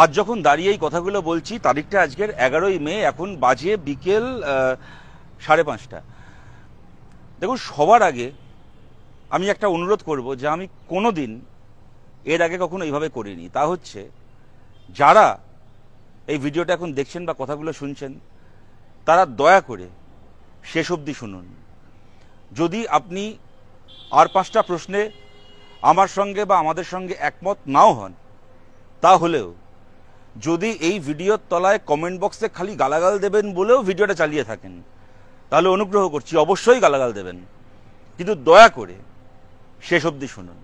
আজ যখন দাঁড়িয়ে এই কথাগুলো বলছি, তারিখটা আজকের 11ই মে, এখন বাজে বিকেল 5:30। দেখুন, সবার আগে আমি একটা অনুরোধ করব, যে আমি কোনোদিন এর আগে কখনো এইভাবে করিনি। তা হচ্ছে, যারা এই ভিডিওটা এখন দেখছেন বা কথাগুলো শুনছেন, তারা দয়া করে শেষ অবধি শুনুন। যদি আপনি আর 5টা প্রশ্নে আমার সঙ্গে বা আমাদের সঙ্গে একমত নাও হন, তাহলেও যদি এই ভিডিওর তলায় কমেন্ট বক্সে খালি গালাগাল দেবেন বলেও ভিডিওটা চালিয়ে থাকেন, তাহলে অনুগ্রহ করছি অবশ্যই গালাগাল দেবেন, কিন্তু দয়া করে শেষ অবধি শুনুন।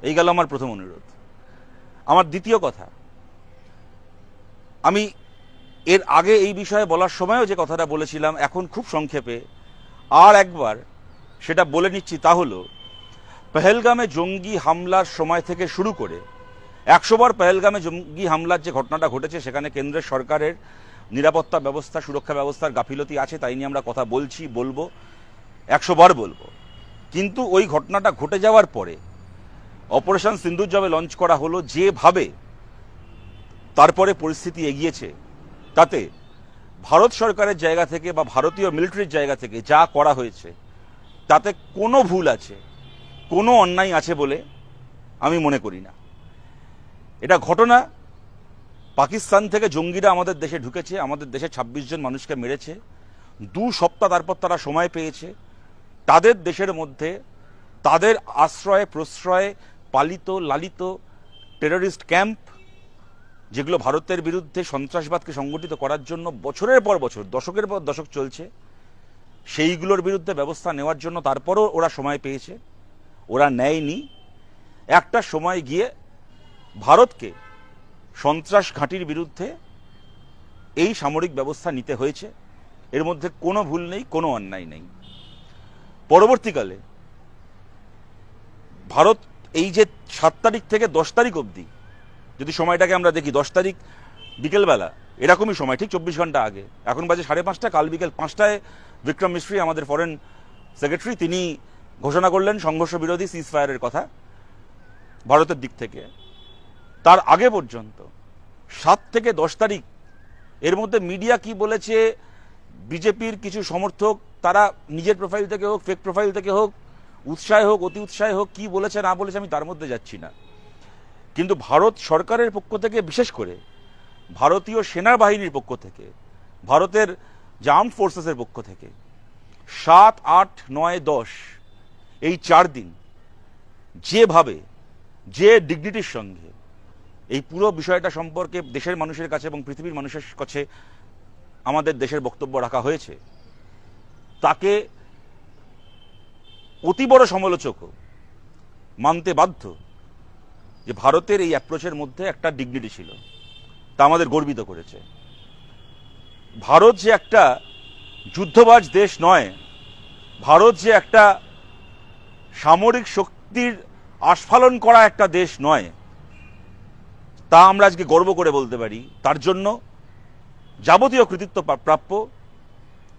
এই গেল আমার প্রথম অনুরোধ। আমার দ্বিতীয় কথা, আমি এর আগে এই বিষয়ে বলার সময়ও যে কথাটা বলেছিলাম, এখন খুব সংক্ষেপে আর একবার সেটা বলে নিচ্ছি। তা হলো, পেহেলগামে জঙ্গি হামলার সময় থেকে শুরু করে 100 বার পেহেলগামে জঙ্গি হামলার যে ঘটনাটা ঘটেছে, সেখানে কেন্দ্রের সরকারের নিরাপত্তা ব্যবস্থা, সুরক্ষা ব্যবস্থার গাফিলতি আছে, তাই নিয়ে আমরা কথা বলছি, বলবো, 100 বার বলবো। কিন্তু ওই ঘটনাটা ঘটে যাওয়ার পরে অপারেশন সিন্দুর যবে লঞ্চ করা হলো, যেভাবে তারপরে পরিস্থিতি এগিয়েছে, তাতে ভারত সরকারের জায়গা থেকে বা ভারতীয় মিলিটারির জায়গা থেকে যা করা হয়েছে, তাতে কোনো ভুল আছে, কোনো অন্যায় আছে বলে আমি মনে করি না। এটা ঘটনা, পাকিস্তান থেকে জঙ্গিরা আমাদের দেশে ঢুকেছে, আমাদের দেশে 26 জন মানুষকে মেরেছে। 2 সপ্তাহ তারপর তারা সময় পেয়েছে তাদের দেশের মধ্যে তাদের আশ্রয়ে প্রশ্রয়ে পালিত লালিত টেররিস্ট ক্যাম্প, যেগুলো ভারতের বিরুদ্ধে সন্ত্রাসবাদকে সংগঠিত করার জন্য বছরের পর বছর, দশকের পর দশক চলছে, সেইগুলোর বিরুদ্ধে ব্যবস্থা নেওয়ার জন্য তারপরও ওরা সময় পেয়েছে, ওরা নেয়নি। একটা সময় গিয়ে ভারতকে সন্ত্রাস ঘাঁটির বিরুদ্ধে এই সামরিক ব্যবস্থা নিতে হয়েছে, এর মধ্যে কোনো ভুল নেই, কোনো অন্যায় নেই। পরবর্তীকালে ভারত এই যে 7 তারিখ থেকে 10 তারিখ অবধি, যদি সময়টাকে আমরা দেখি, 10 তারিখ বিকেলবেলা এরকমই সময়, ঠিক 24 ঘন্টা আগে, এখন বাজে 5:30, কাল বিকেল 5টায় বিক্রম মিশ্রি, আমাদের ফরেন সেক্রেটারি, তিনি ঘোষণা করলেন সংঘর্ষ বিরোধী সিজ ফায়ারের কথা ভারতের দিক থেকে। তার আগে পর্যন্ত 7 থেকে 10 তারিখ এর মধ্যে মিডিয়া কি বলেছে, বিজেপির কিছু সমর্থক তারা নিজের প্রোফাইল থেকে হোক, ফেক প্রোফাইল থেকে হোক, উৎসাহে হোক, অতি উৎসাহে হোক, কি বলেছে না বলেছে আমি তার মধ্যে যাচ্ছি না। কিন্তু ভারত সরকারের পক্ষ থেকে, বিশেষ করে ভারতীয় সেনাবাহিনীর পক্ষ থেকে, ভারতের যে আর্মড ফোর্সেসের পক্ষ থেকে 7, 8, 9, 10 এই 4 দিন যেভাবে, যে ডিগনিটির সঙ্গে এই পুরো বিষয়টা সম্পর্কে দেশের মানুষের কাছে এবং পৃথিবীর মানুষের কাছে আমাদের দেশের বক্তব্য রাখা হয়েছে, তাকে অতি বড় সমালোচকও মানতে বাধ্য যে ভারতের এই অ্যাপ্রোচের মধ্যে একটা ডিগনিটি ছিল, তা আমাদের গর্বিত করেছে। ভারত যে একটা যুদ্ধবাজ দেশ নয়, ভারত যে একটা সামরিক শক্তির আস্ফালন করা একটা দেশ নয়, তা আমরা আজকে গর্ব করে বলতে পারি। তার জন্য যাবতীয় কৃতিত্ব প্রাপ্য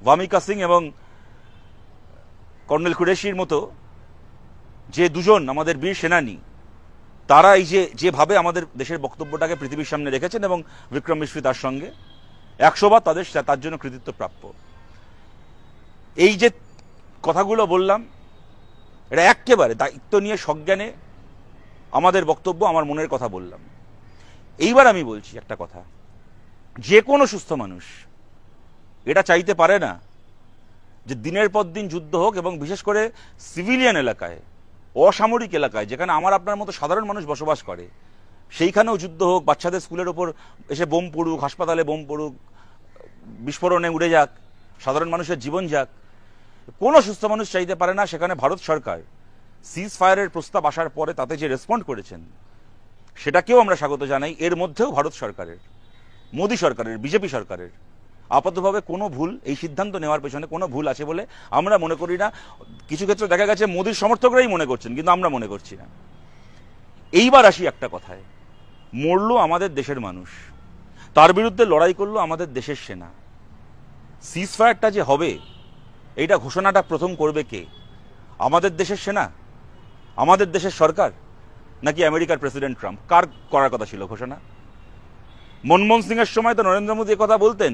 ভামিকা সিং এবং কর্নেল কুরেশির মতো যে 2 জন আমাদের বীর সেনানী, তারা এই যেভাবে আমাদের দেশের বক্তব্যটাকে পৃথিবীর সামনে রেখেছেন, এবং বিক্রম মিশ্রি তার সঙ্গে 100 বার তার জন্য কৃতিত্ব প্রাপ্য। এই যে কথাগুলো বললাম, এটা একেবারে দায়িত্ব নিয়ে সজ্ঞানে আমাদের বক্তব্য, আমার মনের কথা বললাম। এইবার আমি বলছি একটা কথা, যে কোনো সুস্থ মানুষ এটা চাইতে পারে না যে দিনের পর দিন যুদ্ধ হোক, এবং বিশেষ করে সিভিলিয়ান এলাকায়, অসামরিক এলাকায়, যেখানে আমার আপনার মতো সাধারণ মানুষ বসবাস করে, সেইখানেও যুদ্ধ হোক, বাচ্চাদের স্কুলের ওপর এসে বোম পড়ুক, হাসপাতালে বোম পড়ুক, বিস্ফোরণে উড়ে যাক, সাধারণ মানুষের জীবন যাক। কোনো সুস্থ মানুষ চাইতে পারে না। সেখানে ভারত সরকার সিজ ফায়ারের প্রস্তাব আসার পরে তাতে যে রেসপন্ড করেছেন, সেটাকেও আমরা স্বাগত জানাই। এর মধ্যেও ভারত সরকারের, মোদী সরকারের, বিজেপি সরকারের আপাতভাবে কোনো ভুল, এই সিদ্ধান্ত নেওয়ার পেছনে কোনো ভুল আছে বলে আমরা মনে করি না। কিছু ক্ষেত্রে দেখা গেছে মোদীর সমর্থকরাই মনে করছেন, কিন্তু আমরা মনে করছি না। এইবার আসি একটা কথায়, মরলো আমাদের দেশের মানুষ, তার বিরুদ্ধে লড়াই করলো আমাদের দেশের সেনা। সিজ ফায়ারটা যে হবে, এইটা ঘোষণাটা প্রথম করবে কে? আমাদের দেশের সেনা, আমাদের দেশের সরকার, নাকি আমেরিকার প্রেসিডেন্ট ট্রাম্প? কার করার কথা ছিল ঘোষণা? মনমোহন সিং এর সময় তো নরেন্দ্র মোদী কথা বলতেন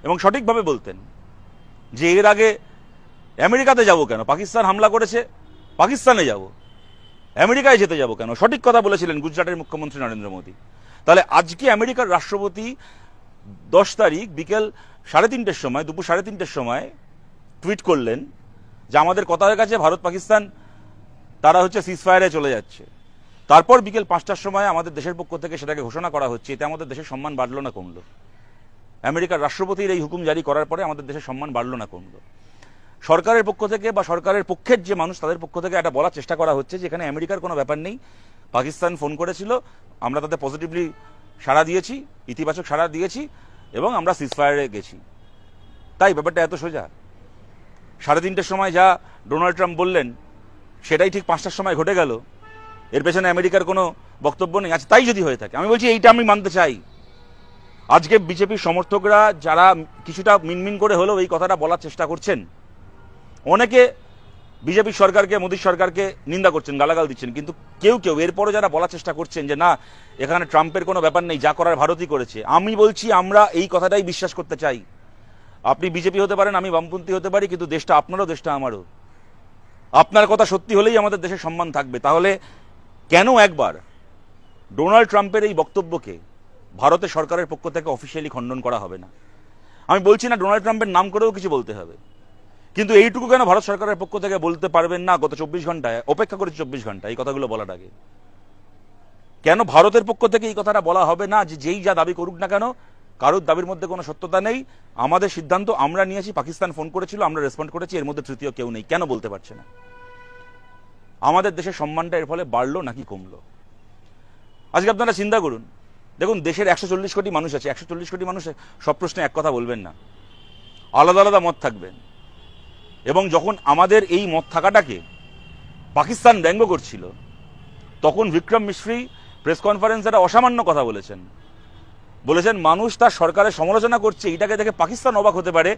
এবং সঠিকভাবে বলতেন যে এর আগে আমেরিকাতে যাব কেন, পাকিস্তান হামলা করেছে পাকিস্তানে যাব, আমেরিকায় যেতে যাব কেন, সঠিক কথা বলেছিলেন গুজরাটের মুখ্যমন্ত্রী নরেন্দ্র মোদী। তাহলে আজকে আমেরিকার রাষ্ট্রপতি 10 তারিখ বিকেল 3:30 সময়, দুপুর 3:30 সময় টুইট করলেন যে আমাদের কথা হয়ে গেছে, ভারত পাকিস্তান তারা হচ্ছে সিজফায়ারে চলে যাচ্ছে। তারপর বিকেল 5টার সময় আমাদের দেশের পক্ষ থেকে সেটাকে ঘোষণা করা হচ্ছে। এতে আমাদের দেশের সম্মান বাড়লো না কমলো? আমেরিকার রাষ্ট্রপতির এই হুকুম জারি করার পরে আমাদের দেশের সম্মান বাড়লো না কমলো? সরকারের পক্ষ থেকে বা সরকারের পক্ষের যে মানুষ তাদের পক্ষ থেকে এটা বলার চেষ্টা করা হচ্ছে যে এখানে আমেরিকার কোনো ব্যাপার নেই, পাকিস্তান ফোন করেছিল, আমরা তাতে পজিটিভলি সাড়া দিয়েছি, ইতিবাচক সাড়া দিয়েছি এবং আমরা সিজফায়ারে গেছি। তাই ব্যাপারটা এত সোজা? 3:30 সময় যা ডোনাল্ড ট্রাম্প বললেন সেটাই ঠিক 5টার সময় ঘটে গেল, এর পেছনে আমেরিকার কোনো বক্তব্য নেই? আচ্ছা, তাই যদি হয়ে থাকে, আমি বলছি এইটা আমি মানতে চাই। আজকে বিজেপির সমর্থকরা যারা কিছুটা মিনমিন করে হলেও এই কথাটা বলার চেষ্টা করছেন, অনেকে বিজেপি সরকারকে, মোদী সরকারকে নিন্দা করছেন, গালাগাল দিচ্ছেন, কিন্তু কেউ কেউ এরপরে যারা বলার চেষ্টা করছেন যে না এখানে ট্রাম্পের কোনো ব্যাপার নেই, যা করার ভারতই করেছে, আমি বলছি আমরা এই কথাটাই বিশ্বাস করতে চাই। আপনি বিজেপি হতে পারেন, আমি বামপন্থী হতে পারি, কিন্তু দেশটা আপনারও, দেশটা আমারও। আপনার কথা সত্যি হলেই আমাদের দেশের সম্মান থাকবে। তাহলে কেন একবার ডোনাল্ড ট্রাম্পের এই বক্তব্যকে ভারতের সরকারের পক্ষ থেকে অফিসিয়ালি খণ্ডন করা হবে না? আমি বলছি না ডোনাল্ড ট্রাম্পের নাম করেও কিছু বলতে হবে, কিন্তু এইটুকু কেন ভারত সরকারের পক্ষ থেকে বলতে পারবেন না? গত 24 ঘন্টায় অপেক্ষা করেছি, 24 ঘন্টা এই কথাগুলো বলার আগে কেন ভারতের পক্ষ থেকে এই কথাটা বলা হবে না যে যেই যা দাবি করুক না কেন, কারোর দাবির মধ্যে কোনো সত্যতা নেই, আমাদের সিদ্ধান্ত আমরা নিয়েছি, পাকিস্তান ফোন করেছিল, আমরা রেসপন্ড করেছি, এর মধ্যে তৃতীয় কেউ নেই? কেন বলতে পারছে না? আমাদের দেশের সম্মানটা এর ফলে বাড়লো নাকি কমলো? আজকে আপনারা চিন্তা করুন, দেখুন দেশের 140 কোটি মানুষ আছে, 140 কোটি মানুষ সব প্রশ্নে এক কথা বলবেন না, আলাদা আলাদা মত থাকবেন। এবং যখন আমাদের এই মত থাকাটাকে পাকিস্তান ব্যঙ্গ করছিল, তখন বিক্রম মিশ্রি প্রেস কনফারেন্সে একটা অসামান্য কথা বলেছেন মানুষ তার সরকারের সমালোচনা করছে, এটাকে দেখে পাকিস্তান অবাক হতে পারে,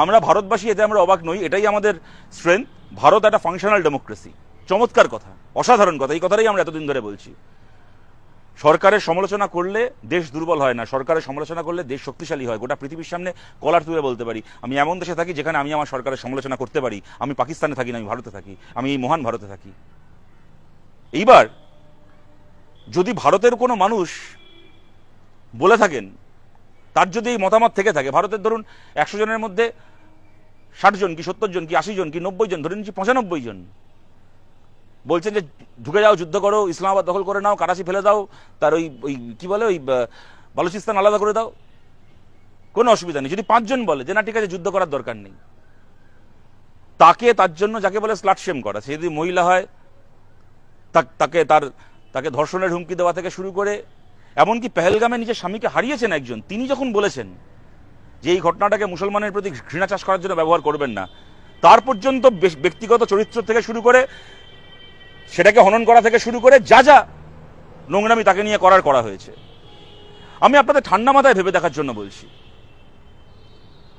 আমরা ভারতবাসী এতে আমরা অবাক নই, এটাই আমাদের স্ট্রেংথ, ভারত একটা ফাংশনাল ডেমোক্রেসি। চমৎকার কথা, অসাধারণ কথা, এই কথাটাই আমরা এতদিন ধরে বলছি। সরকারের সমালোচনা করলে দেশ দুর্বল হয় না, সরকারের সমালোচনা করলে দেশ শক্তিশালী হয়। গোটা পৃথিবীর সামনে কলার তুলে বলতে পারি আমি এমন দেশে থাকি যেখানে আমি আমার সরকারের সমালোচনা করতে পারি, আমি পাকিস্তানে থাকি না, আমি ভারতে থাকি, আমি এই মহান ভারতে থাকি। এইবার যদি ভারতের কোনো মানুষ বলে থাকেন, তার যদি এই মতামত থেকে থাকে, ভারতের ধরুন 100 জনের মধ্যে 60 জন কি 70 জন কি 80 জন কি 90 জন, ধরে নিচ্ছি 95 জন বলছেন যে ঢুকে যাও, যুদ্ধ করো, ইসলামাবাদ দখল করে নাও, কারাচি ফেলে দাও, তার ওই কি বলে ওই বালুচিস্তান আলাদা করে দাও, কোনো অসুবিধা নেই। যদি 5 জন বলে যে না ঠিক আছে যুদ্ধ করার দরকার নেই, তার জন্য যাকে বলে স্লাট শেম করা, সে যদি মহিলা হয় তাকে ধর্ষণের হুমকি দেওয়া থেকে শুরু করে, এমনকি পেহেলগামে নিজের স্বামীকে হারিয়েছেন একজন, তিনি যখন বলেছেন যে এই ঘটনাটাকে মুসলমানের প্রতি ঘৃণা চাষ করার জন্য ব্যবহার করবেন না, তার পর্যন্ত ব্যক্তিগত চরিত্র থেকে শুরু করে সেটাকে হনন করা থেকে শুরু করে যা যা নোংরামি তাকে নিয়ে করা হয়েছে। আমি আপনাদের ঠান্ডা মাথায় ভেবে দেখার জন্য বলছি,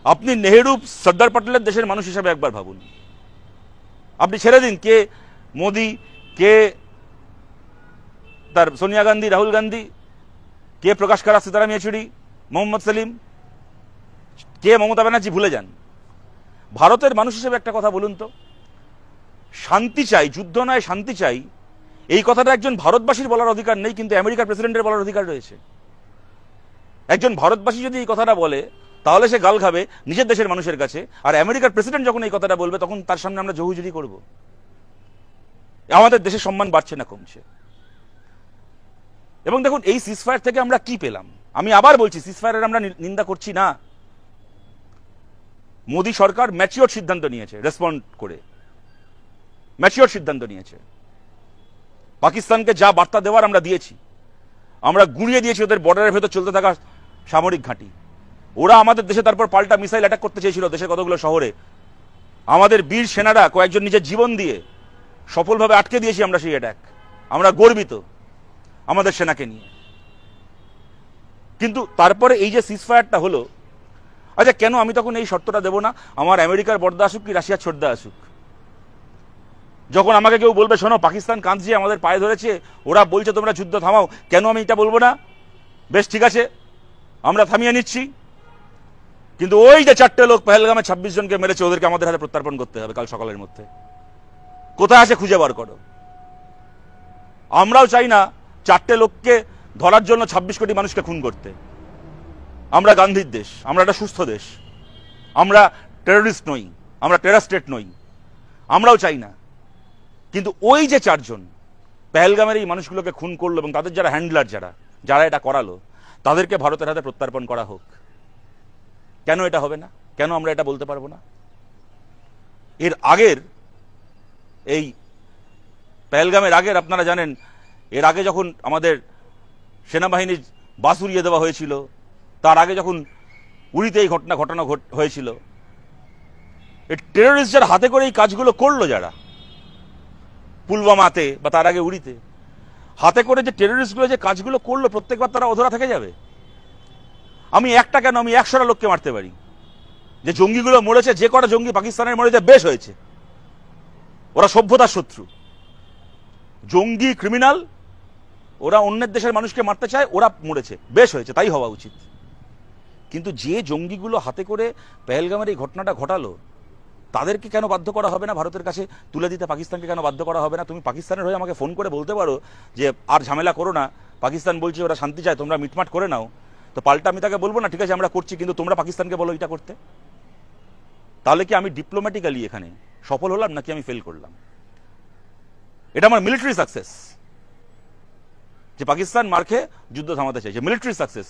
আপনি নেহেরু সর্দার প্যাটেলের দেশের মানুষ হিসেবে একবার ভাবুন। আপনি ছেড়ে দিন কে মোদি, কে তার সোনিয়া গান্ধী, রাহুল গান্ধী, কে প্রকাশ কারাত, সীতারাম ইয়েচুরি, মোহাম্মদ সেলিম, কে মমতা ব্যানার্জি, ভুলে যান। ভারতের মানুষ হিসেবে একটা কথা বলুন তো, শান্তি চাই, যুদ্ধ নয় শান্তি চাই, এই কথাটা একজন ভারতবাসীর বলার অধিকার নেই, কিন্তু আমেরিকার প্রেসিডেন্টের বলার অধিকার রয়েছে। একজন ভারতবাসী যদি এই কথাটা বলে তাহলে সে গাল খাবে নিজের দেশের মানুষের কাছে, আর আমেরিকার প্রেসিডেন্ট যখন এই কথাটা বলবে তখন তার সামনে আমরা জহুজুরি করব। আমাদের দেশের সম্মান বাড়ছে না কমছে? এবং দেখুন এই সিজফায়ার থেকে আমরা কি পেলাম? আমি আবার বলছি, সিজফায়ারের আমরা নিন্দা করছি না। মোদী সরকার ম্যাচিওর সিদ্ধান্ত নিয়েছে, রেসপন্ড করে ম্যাচিওর সিদ্ধান্ত নিয়েছে। পাকিস্তানকে যা বার্তা দেওয়ার আমরা দিয়েছি, আমরা গুঁড়িয়ে দিয়েছি ওদের বর্ডারের ভেতর চলতে থাকা সামরিক ঘাঁটি। ওরা আমাদের দেশে তারপর পাল্টা মিসাইল অ্যাটাক করতে চেয়েছিল দেশের কতগুলো শহরে, আমাদের বীর সেনারা কয়েকজন নিজের জীবন দিয়ে সফলভাবে আটকে দিয়েছি আমরা সেই অ্যাটাক। আমরা গর্বিত আমাদের সেনাকে নিয়ে। কিন্তু তারপরে এই যে সিজফায়ারটা হলো, আচ্ছা কেন আমি তখন এই শর্তটা দেব না, আমার আমেরিকার বর্দা আসুক কি রাশিয়ার ছোটদা আসুক, যখন আমাকে কেউ বলবে শোনো পাকিস্তান কাঁদছে, আমাদের পায়ে ধরেছে, ওরা বলছে তোমরা যুদ্ধ থামাও, কেন আমি এটা বলবো না? বেশ ঠিক আছে, আমরা থামিয়ে নিচ্ছি, কিন্তু ওই যে 4টে লোক পেহেলগামে 26 জনকে মেরেছে ওদেরকে আমাদের হাতে প্রত্যার্পণ করতে হবে কাল সকালের মধ্যে। কোথায় আছে খুঁজে বার করো। আমরাও চাই না 4টে লোককে ধরার জন্য 26 কোটি মানুষকে খুন করতে। আমরা গান্ধীর দেশ, আমরা একটা সুস্থ দেশ, আমরা টেররিস্ট নই, আমরা টেরর স্টেট নই, আমরাও চাই না। কিন্তু ওই যে 4 জন পেহেলগামের এই মানুষগুলোকে খুন করলো এবং তাদের যারা হ্যান্ডলার, যারা এটা করালো, তাদেরকে ভারতের হাতে প্রত্যার্পণ করা হোক। কেন এটা হবে না? কেন আমরা এটা বলতে পারবো না? এর আগের এই পেহেলগামের আগের আপনারা জানেন, এর আগে যখন আমাদের সেনাবাহিনীর বাস উড়িয়ে দেওয়া হয়েছিল, তার আগে যখন উড়িতে এই ঘটনা হয়েছিল, এই টেররিস্ট যারা হাতে করে এই কাজগুলো করলো, যারা পুলওয়ামাতে বা তার আগে উড়িতে হাতে করে যে টেররিস্টগুলো যে কাজগুলো করলো, প্রত্যেকবার তারা অধরা থেকে যাবে? আমি একটা কেন, আমি 100টা লোককে মারতে পারি। যে জঙ্গিগুলো মরেছে, যে কটা জঙ্গি পাকিস্তানের মরেছে, বেশ হয়েছে। ওরা সভ্যতার শত্রু, জঙ্গি, ক্রিমিনাল, ওরা অন্যের দেশের মানুষকে মারতে চায়, ওরা মরেছে, বেশ হয়েছে, তাই হওয়া উচিত। কিন্তু যে জঙ্গিগুলো হাতে করে পেহেলগামের এই ঘটনাটা ঘটালো, তাদেরকে কেন বাধ্য করা হবে না ভারতের কাছে তুলে দিতে? পাকিস্তানকে কেন বাধ্য করা হবে না? তুমি পাকিস্তানের হয়ে আমাকে ফোন করে বলতে পারো যে আর ঝামেলা করো না, পাকিস্তান বলছে ওরা শান্তি চায়, তোমরা মিটমাট করে নাও। তো পাল্টা আমি তাকে বলবো না ঠিক আছে আমরা করছি, কিন্তু তোমরা পাকিস্তানকে বলো এটা করতে। তাহলে কি আমি ডিপ্লোম্যাটিক্যালি এখানে সফল হলাম নাকি আমি ফেল করলাম? এটা আমার মিলিটারি সাকসেস যে পাকিস্তান মার খেয়ে যুদ্ধ থামাতে চাইছে, মিলিটারি সাকসেস।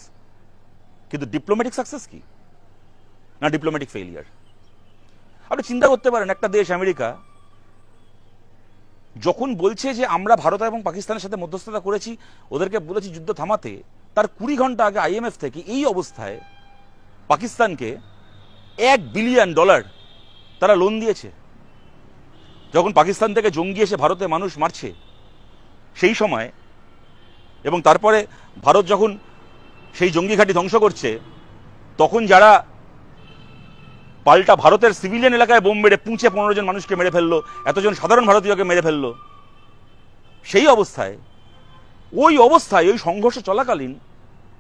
কিন্তু ডিপ্লোম্যাটিক সাকসেস কি না ডিপ্লোম্যাটিক ফেলিয়ার? আপনি চিন্তা করতে পারেন, একটা দেশ আমেরিকা যখন বলছে যে আমরা ভারত এবং পাকিস্তানের সাথে মধ্যস্থতা করেছি, ওদেরকে বলেছি যুদ্ধ থামাতে, তার 20 ঘন্টা আগে IMF থেকে এই অবস্থায় পাকিস্তানকে $1 বিলিয়ন তারা লোন দিয়েছে। যখন পাকিস্তান থেকে জঙ্গি এসে ভারতে মানুষ মারছে সেই সময়, এবং তারপরে ভারত যখন সেই জঙ্গি ঘাঁটি ধ্বংস করছে, তখন যারা পাল্টা ভারতের সিভিলিয়ান এলাকায় বোম মেরে পুঁছে 15 জন মানুষকে মেরে ফেললো, এতজন সাধারণ ভারতীয়কে মেরে ফেললো, সেই অবস্থায় ওই সংঘর্ষ চলাকালীন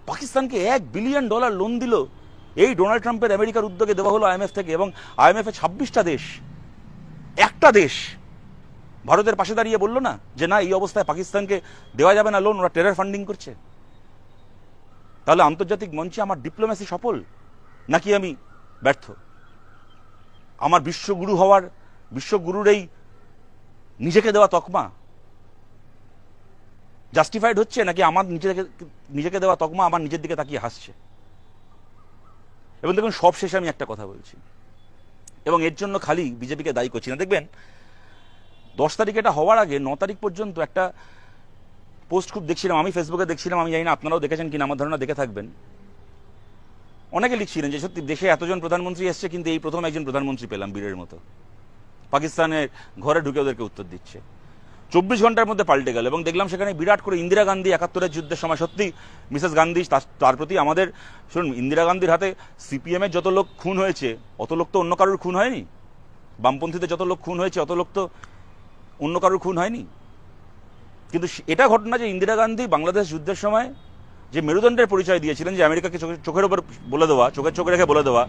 পাকিস্তানকে $1 বিলিয়ন লোন দিল। এই ডোনাল্ড ট্রাম্পের আমেরিকার উদ্যোগে দেওয়া হলো IMF থেকে, এবং IMF এ 26টা দেশ, একটা দেশ ভারতের পাশে দাঁড়িয়ে বললো না যে না, এই অবস্থায় পাকিস্তানকে দেওয়া যাবে না লোন, ওরা টেরর ফান্ডিং করছে। তাহলে আন্তর্জাতিক মঞ্চে আমার ডিপ্লোম্যাসি সফল নাকি আমি ব্যর্থ? আমার বিশ্বগুরু হওয়ার, বিশ্বগুরুর এই নিজেকে দেওয়া তকমা জাস্টিফাইড হচ্ছে, নাকি আমার নিজেকে দেওয়া তকমা আমার নিজের দিকে তাকিয়ে হাসছে? এবং দেখুন, সব শেষে আমি একটা কথা বলছি, এবং এর জন্য খালি বিজেপিকে দায়ী করছি না। দেখবেন 10 তারিখ এটা হওয়ার আগে 9 তারিখ পর্যন্ত একটা পোস্ট খুব দেখছিলাম, আমি ফেসবুকে দেখছিলাম, আমি জানি না আপনারাও দেখেছেন কিনা, আমার ধারণা দেখে থাকবেন। অনেকে লিখছিলেন যে সত্যি দেশে এতজন প্রধানমন্ত্রী এসছে, কিন্তু এই প্রথম একজন প্রধানমন্ত্রী পেলাম বীরের মতো, পাকিস্তানের ঘরে ঢুকে ওদেরকে উত্তর দিচ্ছে। 24 ঘন্টার মধ্যে পাল্টে গেল, এবং দেখলাম সেখানে বিরাট করে ইন্দিরা গান্ধী 71-এর যুদ্ধের সময়, সত্যি মিসেস গান্ধী, তার প্রতি আমাদের, শুনুন, ইন্দিরা গান্ধীর হাতে CPM এর যত লোক খুন হয়েছে অত লোক তো অন্য কারোর খুন হয়নি, বামপন্থীদের যত লোক খুন হয়েছে অত লোক তো অন্য কারোর খুন হয়নি। কিন্তু এটা ঘটনা যে ইন্দিরা গান্ধী বাংলাদেশ যুদ্ধের সময় যে মেরুদণ্ডের পরিচয় দিয়েছিলেন, যে আমেরিকাকে চোখের উপর বলে দেওয়া, চোখ রেখে বলে দেওয়া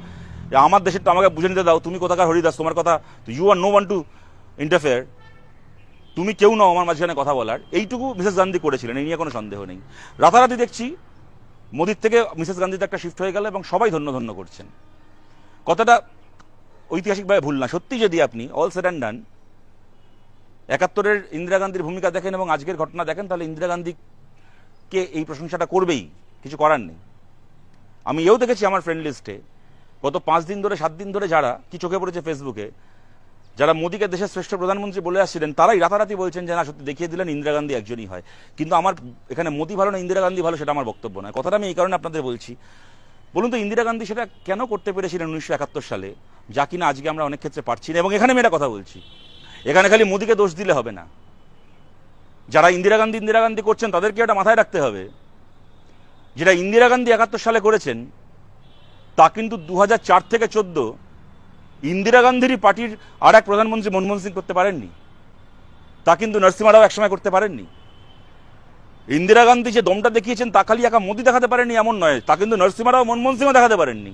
যে আমার দেশের তো আমাকে বুঝে নিতে দাও, তুমি কোথাকার হরিদাস, তোমার কথা, you are no one to interfere, তুমি কেউ নাও আমার মাঝখানে কথা বলার, এইটুকু মিসেস গান্ধী করেছিলেন, এই নিয়ে কোনো সন্দেহ নেই। রাতারাতি দেখছি মোদির থেকে মিসেস গান্ধীতে একটা শিফট হয়ে গেল, এবং সবাই ধন্য করছেন। কথাটা ঐতিহাসিকভাবে ভুল না, সত্যি যদি আপনি অল সেড অ্যান্ড ডান 71-এর ইন্দিরা গান্ধীর ভূমিকা দেখেন এবং আজকের ঘটনা দেখেন, তাহলে ইন্দিরা গান্ধীকে এই প্রশংসাটা করবেই, কিছু করার নেই। আমি এও দেখেছি আমার ফ্রেন্ড লিস্টে গত 5 দিন ধরে 7 দিন ধরে যারা কি চোখে পড়েছে ফেসবুকে, যারা মোদীকে দেশের শ্রেষ্ঠ প্রধানমন্ত্রী বলে আসছিলেন, তারাই রাতারাতি বলছেন যে না, সত্যি দেখিয়ে দিলেন ইন্দিরা গান্ধী একজনই হয়। কিন্তু আমার এখানে মোদী ভালো না ইন্দিরা গান্ধী ভালো, সেটা আমার বক্তব্য নয়। কথাটা আমি এই কারণে আপনাদের বলছি, বলুন তো ইন্দিরা গান্ধী সেটা কেন করতে পেরেছিলেন 1971 সালে, যা কিনা আজকে আমরা অনেক ক্ষেত্রে পারছি না। এবং এখানে আমি একটা কথা বলছি, এখানে খালি মোদীকে দোষ দিলে হবে না, যারা ইন্দিরা গান্ধী করছেন তাদেরকে এটা মাথায় রাখতে হবে, যেটা ইন্দিরা গান্ধী 71 সালে করেছেন তা কিন্তু 2004 থেকে 14 ইন্দিরা গান্ধীরই পার্টির আর এক প্রধানমন্ত্রী মনমোহন সিং করতে পারেননি, তা কিন্তু নরসিমহা রাও একসময় করতে পারেননি। ইন্দিরা গান্ধী যে দমটা দেখিয়েছেন তা খালি একা মোদি দেখাতে পারেননি এমন নয়, তা কিন্তু নরসিমা রাও মনমোহন সিংও দেখাতে পারেননি।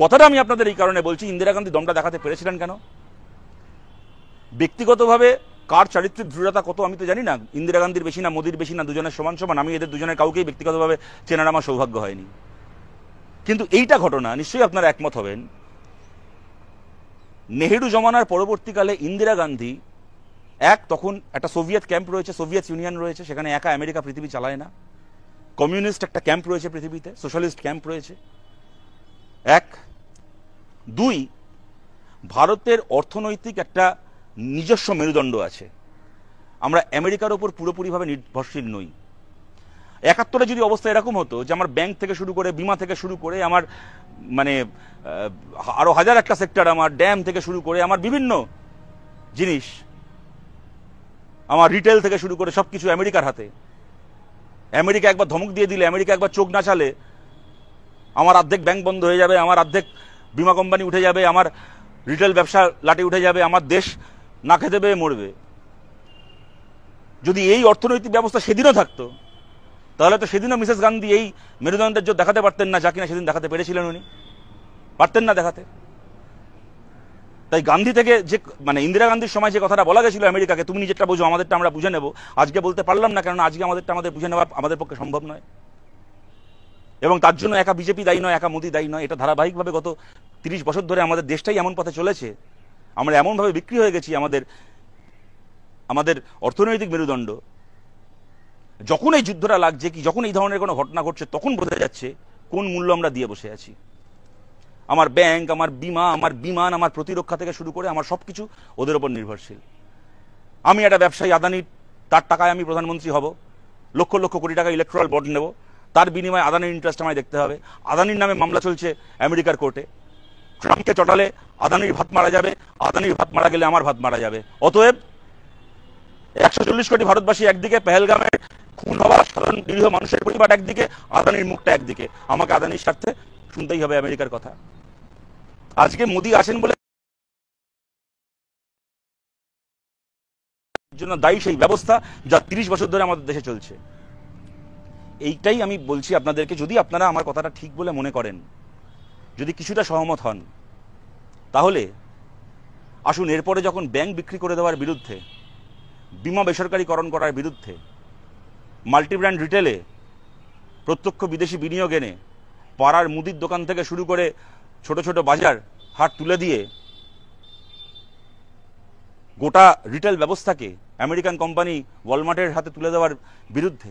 কথাটা আমি আপনাদের এই কারণে বলছি, ইন্দিরা গান্ধী দমটা দেখাতে পেরেছিলেন কেন? ব্যক্তিগতভাবে কার চারিত্রিক দৃঢ়তা কত আমি তো জানি না, ইন্দিরা গান্ধীর বেশি না মোদির বেশি না, দুজনের সমান সমান। আমি এদের দুজনের কাউকেই ব্যক্তিগতভাবে চেনার আমার সৌভাগ্য হয়নি। কিন্তু এইটা ঘটনা নিশ্চয়ই আপনারা একমত হবেন, নেহেরু জমানার পরবর্তীকালে ইন্দিরা গান্ধী তখন একটা সোভিয়েত ক্যাম্প রয়েছে, সোভিয়েত ইউনিয়ন রয়েছে, সেখানে একা আমেরিকা পৃথিবী চালায় না। কমিউনিস্ট একটা ক্যাম্প রয়েছে পৃথিবীতে, সোশ্যালিস্ট ক্যাম্প রয়েছে। 1 2 ভারতের অর্থনৈতিক একটা নিজস্ব মেরুদণ্ড আছে। আমরা আমেরিকার উপর পুরোপুরিভাবে নির্ভরশীল নই। 71-এ যদি অবস্থা এরকম হতো যে আমার ব্যাংক থেকে শুরু করে, বিমা থেকে শুরু করে, আমার মানে আরো হাজার একটা সেক্টর, আমার ড্যাম থেকে শুরু করে, আমার বিভিন্ন জিনিস, আমার রিটেল থেকে শুরু করে সবকিছু আমেরিকার হাতে। আমেরিকা একবার ধমক দিয়ে দিলে, আমেরিকা একবার চোখ না চালে, আমার অর্ধেক ব্যাংক বন্ধ হয়ে যাবে, আমার অর্ধেক বিমা কোম্পানি উঠে যাবে, আমার রিটেল ব্যবসা লাটে উঠে যাবে, আমার দেশ না খেতে পেয়ে মরবে। যদি এই অর্থনৈতিক ব্যবস্থা সেদিনও থাকতো, তাহলে তো সেদিনও মিসেস গান্ধী এই মেরুদণ্ডের জোর দেখাতে পারতেন না, যা কিনা সেদিন দেখাতে পেরেছিলেন উনি। পারতেন না দেখাতে। তাই গান্ধী থেকে যে মানে ইন্দিরা গান্ধীর সময় যে কথাটা বলা গেছিল আমেরিকাকে, তুমি নিজেরটা বোঝো, আমাদেরটা আমরা বুঝে নেব, আজকে বলতে পারলাম না, কারণ আজকে আমাদেরটা আমাদের বুঝে নেওয়া আমাদের পক্ষে সম্ভব নয়। এবং তার জন্য একা বিজেপি দায়ী নয়, একা মোদি দায়ী নয়। এটা ধারাবাহিকভাবে গত 30 বছর ধরে আমাদের দেশটাই এমন পথে চলেছে। আমরা এমনভাবে বিক্রি হয়ে গেছি, আমাদের অর্থনৈতিক মেরুদণ্ড। যখন এই যুদ্ধটা লাগছে, কি যখন এই ধরনের কোনো ঘটনা ঘটছে, তখন বোঝা যাচ্ছে কোন মূল্য আমরা দিয়ে বসে আছি। আমার ব্যাংক, আমার বিমা, আমার বিমান, আমার প্রতিরক্ষা থেকে শুরু করে আমার সবকিছু ওদের উপর নির্ভরশীল। আমি একটা ব্যবসায়ী, আদানি, তার টাকায় আমি প্রধানমন্ত্রী হব, লক্ষ লক্ষ কোটি টাকা ইলেকট্রাল বন্ড নেব, তার বিনিময়ে আদানির ইন্টারেস্ট আমায় দেখতে হবে। আদানির নামে মামলা চলছে আমেরিকার কোর্টে। ট্রাম্পকে চটালে আদানির ভাত মারা যাবে, আদানির ভাত মারা গেলে আমার ভাত মারা যাবে। অতএব 140 কোটি ভারতবাসী একদিকে, পেহেলগামের খুন হওয়া সাধারণ নিরীহ মানুষের পরিবার একদিকে, আদানির মুখটা একদিকে। আমাকে আদানির স্বার্থে শুনতেই হবে আমেরিকার কথা। আজকে মোদি আছেন বলে জন্য দায়ী সেই ব্যবস্থা যা 30 বছর ধরে আমাদের দেশে চলছে। এইটাই আমি বলছি আপনাদেরকে, যদি আপনারা আমার কথাটা ঠিক বলে মনে করেন, যদি কিছুটা সহমত হন, তাহলে আসুন এরপরে যখন ব্যাংক বিক্রি করে দেওয়ার বিরুদ্ধে, বিমা বেসরকারীকরণ করার বিরুদ্ধে, মাল্টিব্র্যান্ড রিটেলে প্রত্যক্ষ বিদেশি বিনিয়োগ এনে পাড়ার মুদির দোকান থেকে শুরু করে ছোট ছোট বাজার হাট তুলে দিয়ে গোটা রিটেল ব্যবস্থাকে আমেরিকান কোম্পানি ওয়ালমার্টের হাতে তুলে দেওয়ার বিরুদ্ধে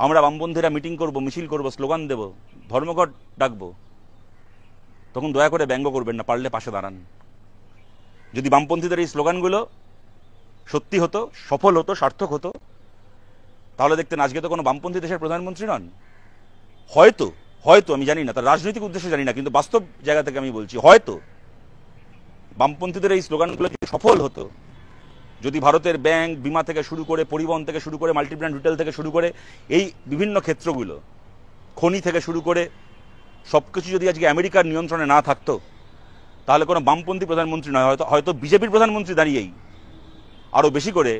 আমরা বামপন্থীরা মিটিং করব, মিছিল করব, স্লোগান দেব, ধর্মঘট ডাকবো, তখন দয়া করে ব্যঙ্গ করবেন না, পারলে পাশে দাঁড়ান। যদি বামপন্থীদের এই স্লোগানগুলো সত্যি হতো, সফল হতো, সার্থক হতো, তাহলে দেখতেন আজকে তো কোনো বামপন্থী দেশের প্রধানমন্ত্রী নন। হয়তো আমি জানি না, তার রাজনৈতিক উদ্দেশ্য জানি না, কিন্তু বাস্তব জায়গা থেকে আমি বলছি, হয়তো বামপন্থীদের এই স্লোগানগুলো যদি সফল হতো, যদি ভারতের ব্যাংক, বিমা থেকে শুরু করে, পরিবহন থেকে শুরু করে, মাল্টিব্র্যান্ড রিটেল থেকে শুরু করে, এই বিভিন্ন ক্ষেত্রগুলো, খনি থেকে শুরু করে সবকিছু যদি আজকে আমেরিকার নিয়ন্ত্রণে না থাকতো, তাহলে কোনো বামপন্থী প্রধানমন্ত্রী নয়, হয়তো বিজেপির প্রধানমন্ত্রী দাঁড়িয়েই আরো বেশি করে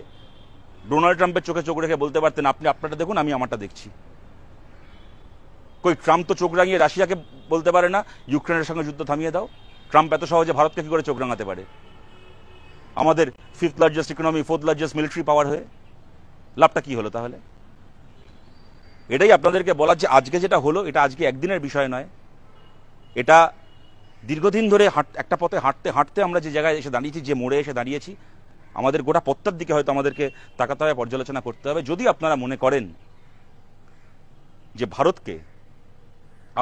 ডোনাল্ড ট্রাম্পের চোখে চোখ রেখে বলতে পারতেন, আপনি আপনারটা দেখুন, আমি আমারটা দেখছি। কই ট্রাম্প তো চোখ রাঙিয়ে রাশিয়াকে বলতে পারে না ইউক্রেনের সঙ্গে যুদ্ধ থামিয়ে দাও। ট্রাম্প এত সহজে ভারতকে কি করে চোখ রাঙাতে পারে? আমাদের 5th largest economy, 4th largest military পাওয়ার হয়ে লাভটা কি হলো তাহলে? এটাই আপনাদেরকে বলার যে আজকে যেটা হলো, এটা আজকে একদিনের বিষয় নয়, এটা দীর্ঘদিন ধরে একটা পথে হাঁটতে হাঁটতে আমরা যে জায়গায় এসে দাঁড়িয়েছি, যে মোড়ে এসে দাঁড়িয়েছি, আমাদের গোটা পথটার দিকে হয়তো আমাদেরকে তাকাতে হবে, পর্যালোচনা করতে হবে। যদি আপনারা মনে করেন যে ভারতকে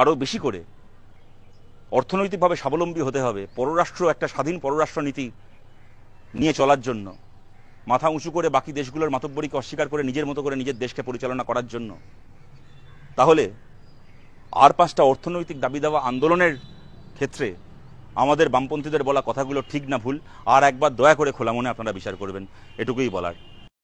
আরো বেশি করে অর্থনৈতিকভাবে স্বাবলম্বী হতে হবে, পররাষ্ট্র একটা স্বাধীন পররাষ্ট্র নীতি নিয়ে চলার জন্য, মাথা উঁচু করে বাকি দেশগুলোর মাতব্বরীকে অস্বীকার করে নিজের মতো করে নিজের দেশকে পরিচালনা করার জন্য, তাহলে আর 5টা অর্থনৈতিক দাবি দেওয়া আন্দোলনের ক্ষেত্রে আমাদের বামপন্থীদের বলা কথাগুলো ঠিক না ভুল, আর একবার দয়া করে খোলা মনে আপনারা বিচার করবেন, এটুকুই বলার।